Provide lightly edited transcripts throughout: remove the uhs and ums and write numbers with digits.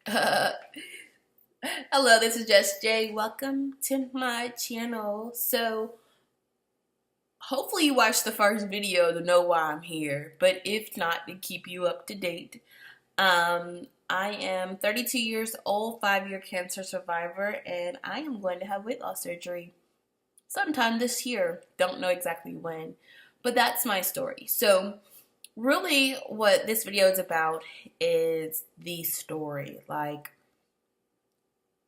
Uh, Hello, this is Just Jay. Welcome to my channel. So, hopefully you watched the first video to know why I'm here. But if not, to keep you up to date. I am 32 years old, 5-year cancer survivor, and I am going to have weight loss surgery sometime this year. Don't know exactly when, but that's my story. So, really, what this video is about is the story, like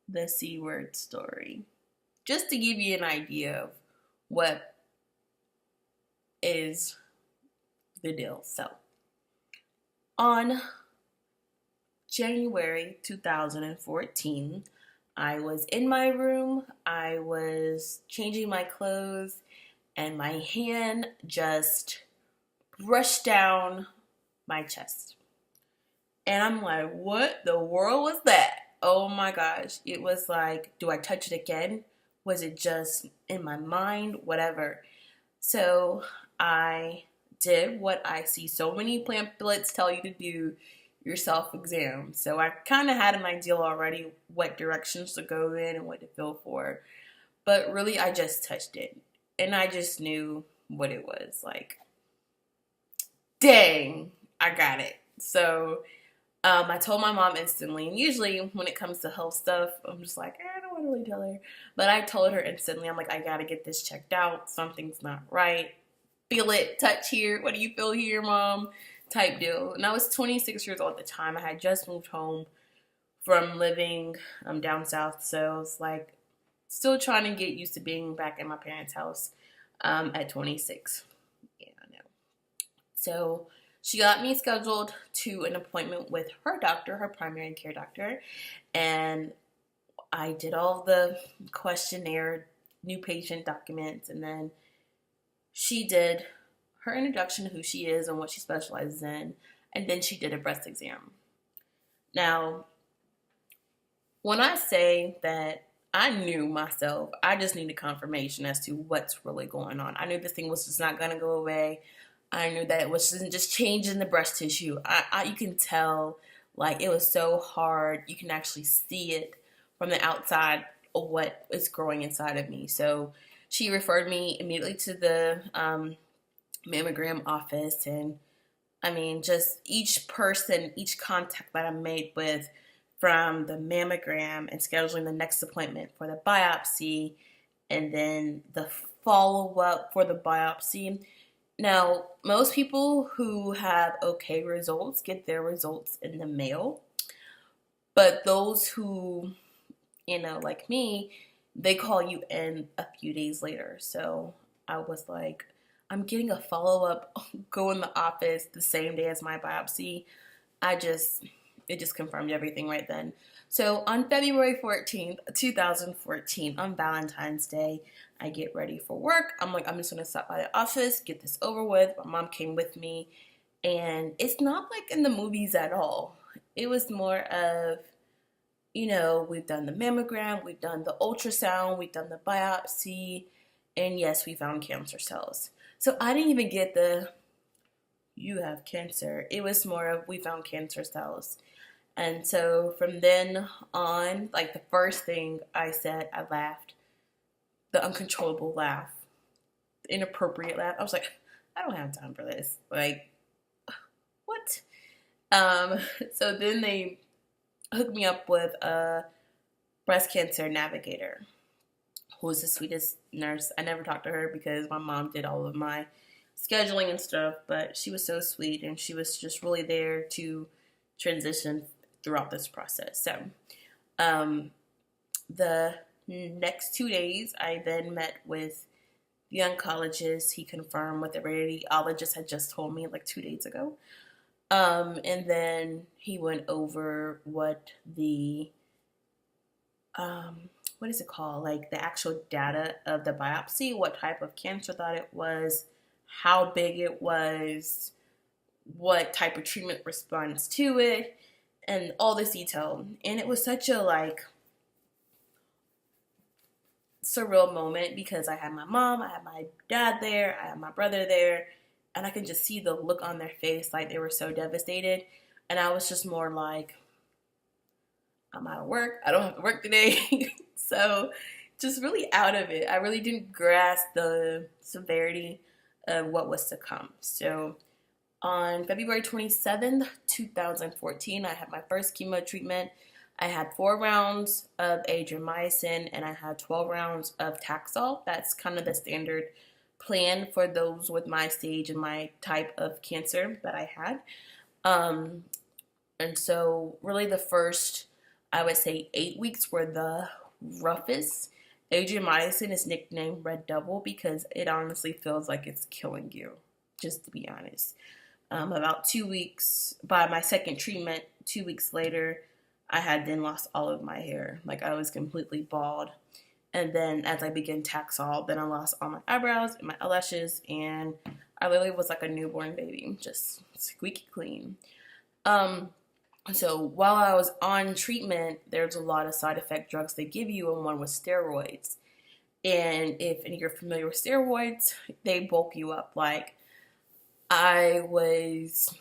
the C word story. Just to give you an idea of what is the deal. So, on January 2014, I was in my room, I was changing my clothes, and my hand just brushed down my chest. And I'm like, what the world was that? Oh my gosh. It was like, do I touch it again? Was it just in my mind? Whatever. So I did what I see so many pamphlets tell you to do, your self-exam. So I kind of had an idea already what directions to go in and what to feel for. But really, I just touched it. And I just knew what it was. Like, dang, I got it. So I told my mom instantly, and usually when it comes to health stuff, I'm just like, I don't want to really tell her. But I told her instantly, I'm like, I gotta get this checked out. Something's not right. Feel it, touch here. What do you feel here, mom? Type deal. And I was 26 years old at the time. I had just moved home from living down south, so I was like, still trying to get used to being back in my parents' house at 26. Yeah, I know. So she got me scheduled to an appointment with her doctor, her primary care doctor, and I did all the questionnaire, new patient documents, and then she did her introduction to who she is and what she specializes in, and then she did a breast exam. Now, when I say that I knew myself, I just needed confirmation as to what's really going on. I knew this thing was just not going to go away. I knew that it wasn't just changing the breast tissue. You can tell, like, it was so hard. You can actually see it from the outside of what is growing inside of me. So she referred me immediately to the mammogram office. And I mean, just each person, each contact that I made with, from the mammogram and scheduling the next appointment for the biopsy, and then the follow-up for the biopsy. Now, most people who have okay results get their results in the mail, but those who, like me, they call you in a few days later. So I was like, I'm getting a follow-up, go in the office the same day as my biopsy. It just confirmed everything right then. So on February 14th, 2014, on Valentine's Day, I get ready for work. I'm like, I'm just going to stop by the office, get this over with. My mom came with me, and it's not like in the movies at all. It was more of, we've done the mammogram, we've done the ultrasound, we've done the biopsy, and yes, we found cancer cells. So I didn't even get the, you have cancer. It was more of, we found cancer cells. And so from then on, like, the first thing I said, I laughed. The uncontrollable laugh. The inappropriate laugh. I was like, I don't have time for this. Like, what? So then they hooked me up with a breast cancer navigator, who was the sweetest nurse. I never talked to her because my mom did all of my scheduling and stuff, but she was so sweet, and she was just really there to transition throughout this process. So the next 2 days, I then met with the oncologist. He confirmed what the radiologist had just told me like 2 days ago. And then he went over what the, what is it called? Like the actual data of the biopsy, what type of cancer that it was, how big it was, what type of treatment responds to it, and all this detail. And it was such a, like, surreal moment because I had my mom, I had my dad there, I had my brother there, and I could just see the look on their face, like they were so devastated. And I was just more like, I'm out of work. I don't have to work today. So just really out of it. I really didn't grasp the severity of what was to come. So on February 27th, 2014, I had my first chemo treatment. I had 4 rounds of adriamycin and I had 12 rounds of Taxol. That's kind of the standard plan for those with my stage and my type of cancer that I had. Um, and so really the first, I would say 8 weeks were the roughest. Adriamycin is nicknamed Red Devil because it honestly feels like it's killing you, just to be honest. About 2 weeks, by my second treatment, 2 weeks later, I had then lost all of my hair. Like I was completely bald. And then as I began Taxol, then I lost all my eyebrows and my eyelashes, and I literally was like a newborn baby, just squeaky clean. Um, so while I was on treatment, there's a lot of side effect drugs they give you, and one was steroids. And if you're familiar with steroids, they bulk you up. Like I was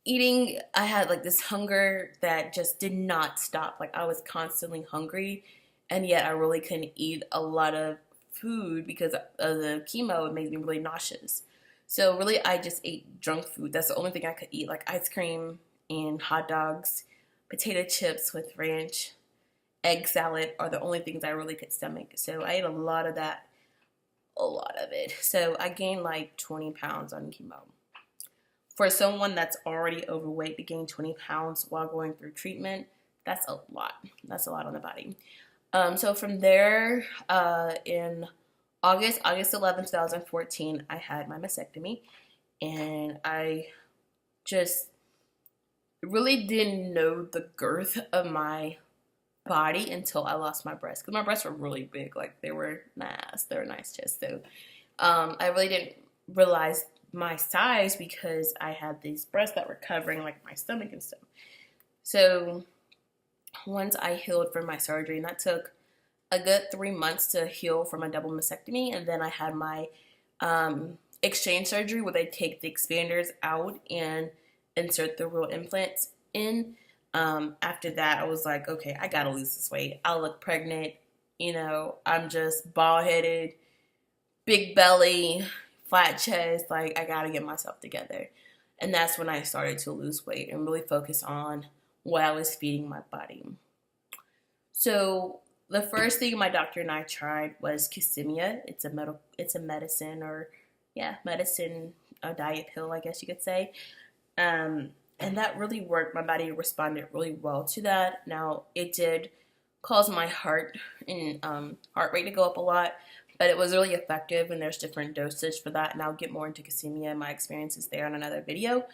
eating, I had like this hunger that just did not stop. Like I was constantly hungry, and yet I really couldn't eat a lot of food because of the chemo. It made me really nauseous. So really, I just ate junk food. That's the only thing I could eat, like ice cream and hot dogs, potato chips with ranch, egg salad are the only things I really could stomach. So I ate a lot of that, a lot of it. So I gained like 20 pounds on chemo. For someone that's already overweight to gain 20 pounds while going through treatment, that's a lot. That's a lot on the body. So from there, in August 11th, 2014, I had my mastectomy, and I just really didn't know the girth of my body until I lost my breasts, because my breasts were really big. Like they were nice. They were nice chest. So I really didn't realize my size because I had these breasts that were covering like my stomach and stuff. So once I healed from my surgery, and that took a good 3 months to heal from a double mastectomy, and then I had my exchange surgery where they take the expanders out and insert the real implants in. After that, I was like, okay, I gotta lose this weight. I look pregnant, I'm just bald-headed, big belly, flat chest, like I gotta get myself together. And that's when I started to lose weight and really focus on what I was feeding my body. So the first thing my doctor and I tried was Kisimia. It's a medicine, a diet pill, I guess you could say. And that really worked. My body responded really well to that. Now, it did cause my heart rate to go up a lot, but it was really effective, and there's different dosage for that, and I'll get more into Kisimia and my experiences there in another video.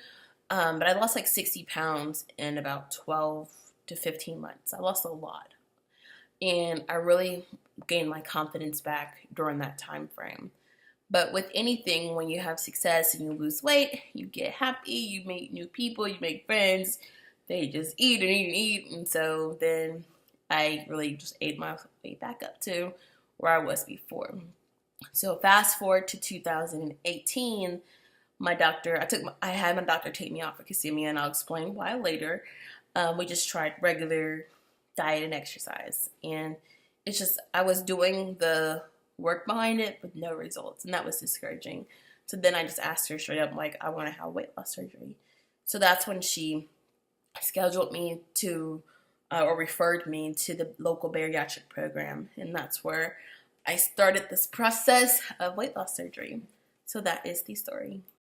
But I lost like 60 pounds in about 12 to 15 months. I lost a lot. And I really gained my confidence back during that time frame. But with anything, when you have success and you lose weight, you get happy, you meet new people, you make friends, they just eat and eat and eat. And so then I really just ate my way back up to where I was before. So fast forward to 2018, I had my doctor take me off of Kisimia, and I'll explain why later. We just tried regular diet and exercise, and it's just I was doing the work behind it with no results, and that was discouraging. So then I just asked her straight up, like, I want to have weight loss surgery. So that's when she scheduled me to or referred me to the local bariatric program, and that's where I started this process of weight loss surgery. So that is the story.